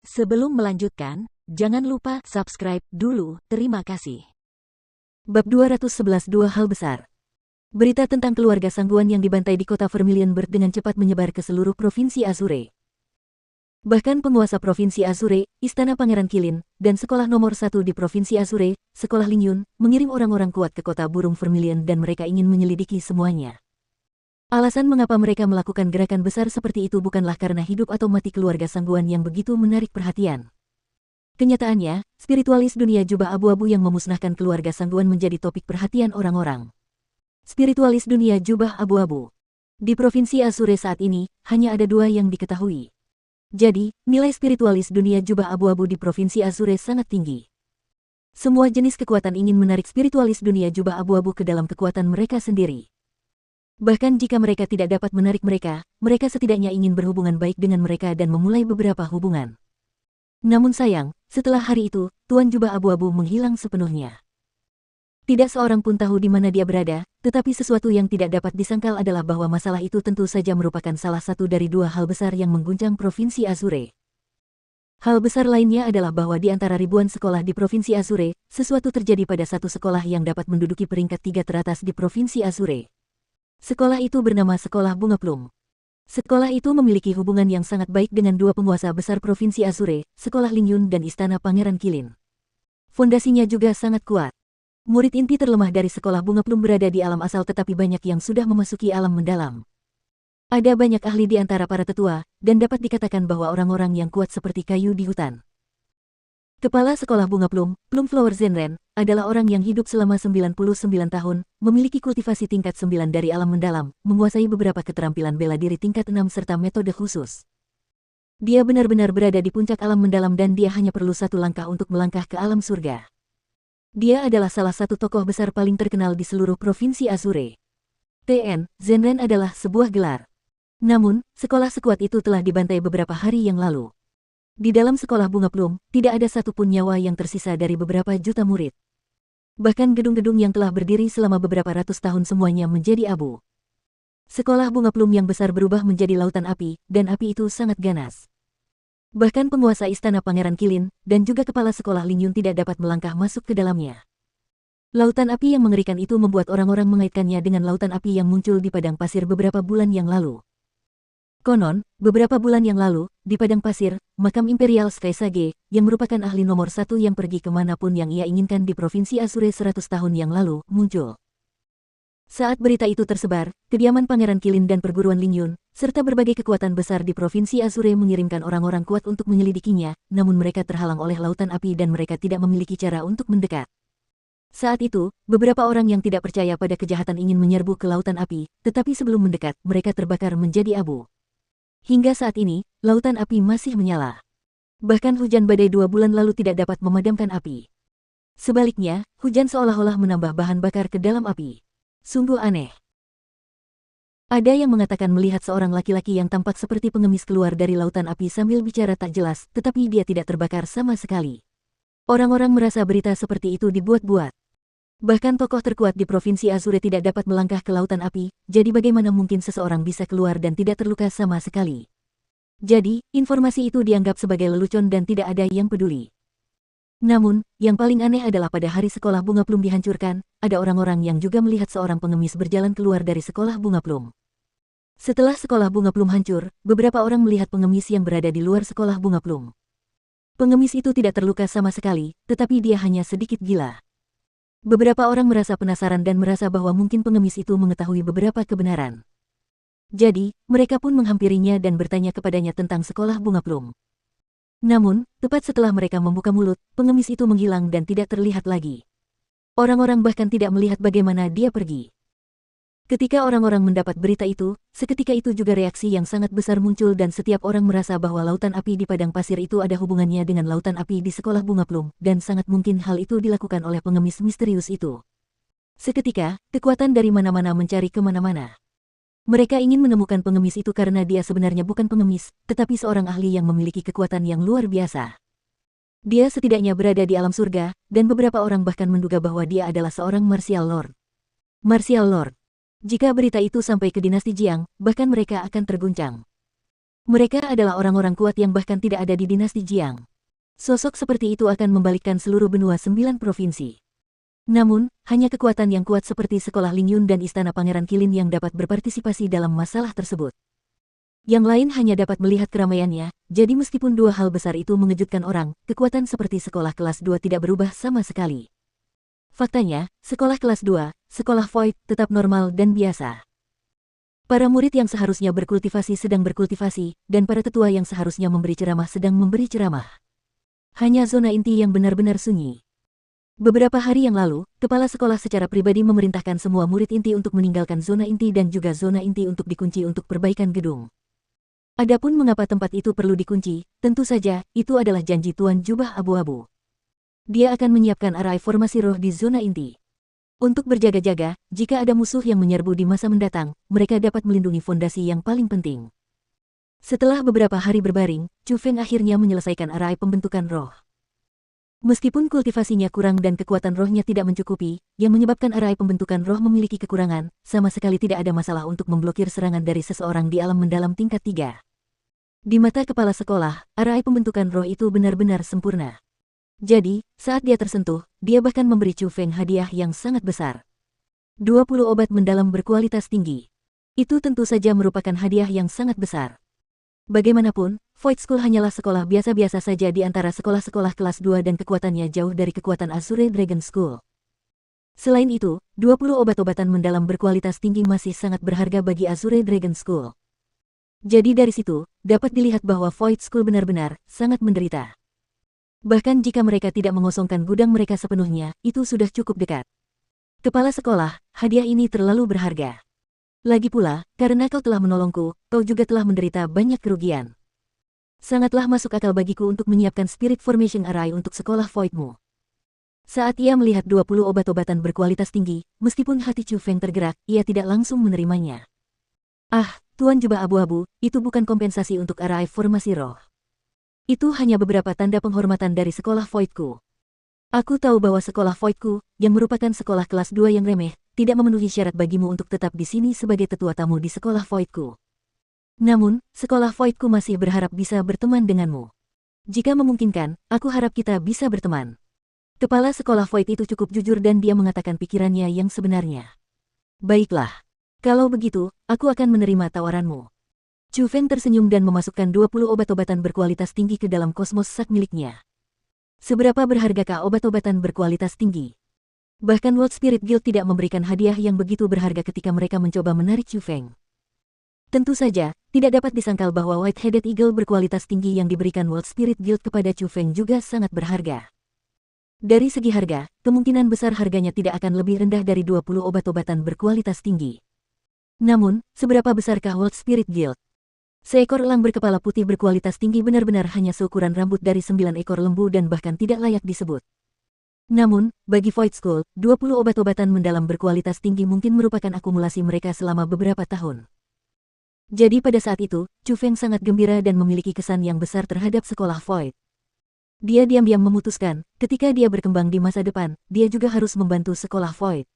Sebelum melanjutkan, jangan lupa subscribe dulu, terima kasih. Bab 211 Dua hal besar. Berita tentang keluarga Sangguan yang dibantai di kota Vermilion Bird dengan cepat menyebar ke seluruh provinsi Azure. Bahkan penguasa provinsi Azure, Istana Pangeran Kilin, dan sekolah nomor 1 di provinsi Azure, Sekolah Lingyun, mengirim orang-orang kuat ke kota burung Vermilion dan mereka ingin menyelidiki semuanya. Alasan mengapa mereka melakukan gerakan besar seperti itu bukanlah karena hidup atau mati keluarga Sangguan yang begitu menarik perhatian. Kenyataannya, spiritualis dunia jubah abu-abu yang memusnahkan keluarga Sangguan menjadi topik perhatian orang-orang. Spiritualis dunia jubah abu-abu. Di provinsi Azure saat ini, hanya ada 2 yang diketahui. Jadi, nilai spiritualis dunia jubah abu-abu di provinsi Azure sangat tinggi. Semua jenis kekuatan ingin menarik spiritualis dunia jubah abu-abu ke dalam kekuatan mereka sendiri. Bahkan jika mereka tidak dapat menarik mereka, mereka setidaknya ingin berhubungan baik dengan mereka dan memulai beberapa hubungan. Namun sayang, setelah hari itu, Tuan Jubah Abu-Abu menghilang sepenuhnya. Tidak seorang pun tahu di mana dia berada, tetapi sesuatu yang tidak dapat disangkal adalah bahwa masalah itu tentu saja merupakan salah satu dari 2 hal besar yang mengguncang provinsi Azure. Hal besar lainnya adalah bahwa di antara ribuan sekolah di provinsi Azure, sesuatu terjadi pada satu sekolah yang dapat menduduki peringkat 3 teratas di provinsi Azure. Sekolah itu bernama Sekolah Bunga Plum. Sekolah itu memiliki hubungan yang sangat baik dengan 2 penguasa besar provinsi Azure, Sekolah Lingyun dan Istana Pangeran Kilin. Fondasinya juga sangat kuat. Murid inti terlemah dari Sekolah Bunga Plum berada di alam asal tetapi banyak yang sudah memasuki alam mendalam. Ada banyak ahli di antara para tetua, dan dapat dikatakan bahwa orang-orang yang kuat seperti kayu di hutan. Kepala Sekolah Bunga Plum, Plumflower Zenren, adalah orang yang hidup selama 99 tahun, memiliki kultivasi tingkat 9 dari alam mendalam, menguasai beberapa keterampilan bela diri tingkat 6 serta metode khusus. Dia benar-benar berada di puncak alam mendalam dan dia hanya perlu 1 langkah untuk melangkah ke alam surga. Dia adalah salah satu tokoh besar paling terkenal di seluruh provinsi Azure. TN, Zenren adalah sebuah gelar. Namun, sekolah sekuat itu telah dibantai beberapa hari yang lalu. Di dalam Sekolah Bunga Plum, tidak ada satupun nyawa yang tersisa dari beberapa juta murid. Bahkan gedung-gedung yang telah berdiri selama beberapa ratus tahun semuanya menjadi abu. Sekolah Bunga Plum yang besar berubah menjadi lautan api, dan api itu sangat ganas. Bahkan penguasa Istana Pangeran Kilin, dan juga kepala Sekolah Lingyun tidak dapat melangkah masuk ke dalamnya. Lautan api yang mengerikan itu membuat orang-orang mengaitkannya dengan lautan api yang muncul di padang pasir beberapa bulan yang lalu. Konon, beberapa bulan yang lalu, di padang pasir, makam Imperial Sky Sage, yang merupakan ahli nomor 1 yang pergi kemanapun yang ia inginkan di provinsi Azure 100 tahun yang lalu, muncul. Saat berita itu tersebar, kediaman Pangeran Kilin dan perguruan Lingyun, serta berbagai kekuatan besar di provinsi Azure mengirimkan orang-orang kuat untuk menyelidikinya, namun mereka terhalang oleh lautan api dan mereka tidak memiliki cara untuk mendekat. Saat itu, beberapa orang yang tidak percaya pada kejahatan ingin menyerbu ke lautan api, tetapi sebelum mendekat, mereka terbakar menjadi abu. Hingga saat ini, lautan api masih menyala. Bahkan hujan badai 2 bulan lalu tidak dapat memadamkan api. Sebaliknya, hujan seolah-olah menambah bahan bakar ke dalam api. Sungguh aneh. Ada yang mengatakan melihat seorang laki-laki yang tampak seperti pengemis keluar dari lautan api sambil bicara tak jelas, tetapi dia tidak terbakar sama sekali. Orang-orang merasa berita seperti itu dibuat-buat. Bahkan tokoh terkuat di provinsi Azure tidak dapat melangkah ke lautan api, jadi bagaimana mungkin seseorang bisa keluar dan tidak terluka sama sekali? Jadi, informasi itu dianggap sebagai lelucon dan tidak ada yang peduli. Namun, yang paling aneh adalah pada hari Sekolah Bunga Plum dihancurkan, ada orang-orang yang juga melihat seorang pengemis berjalan keluar dari Sekolah Bunga Plum. Setelah Sekolah Bunga Plum hancur, beberapa orang melihat pengemis yang berada di luar Sekolah Bunga Plum. Pengemis itu tidak terluka sama sekali, tetapi dia hanya sedikit gila. Beberapa orang merasa penasaran dan merasa bahwa mungkin pengemis itu mengetahui beberapa kebenaran. Jadi, mereka pun menghampirinya dan bertanya kepadanya tentang Sekolah Bunga Plum. Namun, tepat setelah mereka membuka mulut, pengemis itu menghilang dan tidak terlihat lagi. Orang-orang bahkan tidak melihat bagaimana dia pergi. Ketika orang-orang mendapat berita itu, seketika itu juga reaksi yang sangat besar muncul dan setiap orang merasa bahwa lautan api di padang pasir itu ada hubungannya dengan lautan api di Sekolah Bunga Plum, dan sangat mungkin hal itu dilakukan oleh pengemis misterius itu. Seketika, kekuatan dari mana-mana mencari kemana-mana. Mereka ingin menemukan pengemis itu karena dia sebenarnya bukan pengemis, tetapi seorang ahli yang memiliki kekuatan yang luar biasa. Dia setidaknya berada di alam surga, dan beberapa orang bahkan menduga bahwa dia adalah seorang Martial Lord. Martial Lord. Jika berita itu sampai ke dinasti Jiang, bahkan mereka akan terguncang. Mereka adalah orang-orang kuat yang bahkan tidak ada di dinasti Jiang. Sosok seperti itu akan membalikkan seluruh benua 9 provinsi. Namun, hanya kekuatan yang kuat seperti sekolah Lingyun dan istana Pangeran Qilin yang dapat berpartisipasi dalam masalah tersebut. Yang lain hanya dapat melihat keramaiannya, jadi meskipun dua hal besar itu mengejutkan orang, kekuatan seperti sekolah kelas 2 tidak berubah sama sekali. Faktanya, sekolah kelas 2, sekolah Void, tetap normal dan biasa. Para murid yang seharusnya berkultivasi sedang berkultivasi, dan para tetua yang seharusnya memberi ceramah sedang memberi ceramah. Hanya zona inti yang benar-benar sunyi. Beberapa hari yang lalu, kepala sekolah secara pribadi memerintahkan semua murid inti untuk meninggalkan zona inti dan juga zona inti untuk dikunci untuk perbaikan gedung. Adapun mengapa tempat itu perlu dikunci, tentu saja, itu adalah janji Tuan Jubah Abu-Abu. Dia akan menyiapkan arai formasi roh di zona inti. Untuk berjaga-jaga, jika ada musuh yang menyerbu di masa mendatang, mereka dapat melindungi fondasi yang paling penting. Setelah beberapa hari berbaring, Chu Feng akhirnya menyelesaikan arai pembentukan roh. Meskipun kultivasinya kurang dan kekuatan rohnya tidak mencukupi, yang menyebabkan arai pembentukan roh memiliki kekurangan, sama sekali tidak ada masalah untuk memblokir serangan dari seseorang di alam mendalam tingkat 3. Di mata kepala sekolah, arai pembentukan roh itu benar-benar sempurna. Jadi, saat dia tersentuh, dia bahkan memberi Chu Feng hadiah yang sangat besar. 20 obat mendalam berkualitas tinggi. Itu tentu saja merupakan hadiah yang sangat besar. Bagaimanapun, Void School hanyalah sekolah biasa-biasa saja di antara sekolah-sekolah kelas 2 dan kekuatannya jauh dari kekuatan Azure Dragon School. Selain itu, 20 obat-obatan mendalam berkualitas tinggi masih sangat berharga bagi Azure Dragon School. Jadi dari situ, dapat dilihat bahwa Void School benar-benar sangat menderita. Bahkan jika mereka tidak mengosongkan gudang mereka sepenuhnya, itu sudah cukup dekat. Kepala sekolah, hadiah ini terlalu berharga. Lagi pula, karena kau telah menolongku, kau juga telah menderita banyak kerugian. Sangatlah masuk akal bagiku untuk menyiapkan Spirit Formation Array untuk sekolah Voidmu. Saat ia melihat 20 obat-obatan berkualitas tinggi, meskipun hati Chu Feng tergerak, ia tidak langsung menerimanya. Ah, Tuan Jubah Abu-Abu, itu bukan kompensasi untuk Array Formasi Roh. Itu hanya beberapa tanda penghormatan dari sekolah Voidku. Aku tahu bahwa sekolah Voidku, yang merupakan sekolah kelas 2 yang remeh, tidak memenuhi syarat bagimu untuk tetap di sini sebagai tetua tamu di sekolah Voidku. Namun, sekolah Voidku masih berharap bisa berteman denganmu. Jika memungkinkan, aku harap kita bisa berteman. Kepala sekolah Void itu cukup jujur dan dia mengatakan pikirannya yang sebenarnya. Baiklah. Kalau begitu, aku akan menerima tawaranmu. Chu Feng tersenyum dan memasukkan 20 obat-obatan berkualitas tinggi ke dalam kosmos sak miliknya. Seberapa berhargakah obat-obatan berkualitas tinggi? Bahkan World Spirit Guild tidak memberikan hadiah yang begitu berharga ketika mereka mencoba menarik Chu Feng. Tentu saja, tidak dapat disangkal bahwa White-Headed Eagle berkualitas tinggi yang diberikan World Spirit Guild kepada Chu Feng juga sangat berharga. Dari segi harga, kemungkinan besar harganya tidak akan lebih rendah dari 20 obat-obatan berkualitas tinggi. Namun, seberapa besarkah World Spirit Guild? Seekor elang berkepala putih berkualitas tinggi benar-benar hanya seukuran rambut dari 9 ekor lembu dan bahkan tidak layak disebut. Namun, bagi Void School, 20 obat-obatan mendalam berkualitas tinggi mungkin merupakan akumulasi mereka selama beberapa tahun. Jadi pada saat itu, Chu Feng sangat gembira dan memiliki kesan yang besar terhadap sekolah Void. Dia diam-diam memutuskan, ketika dia berkembang di masa depan, dia juga harus membantu sekolah Void.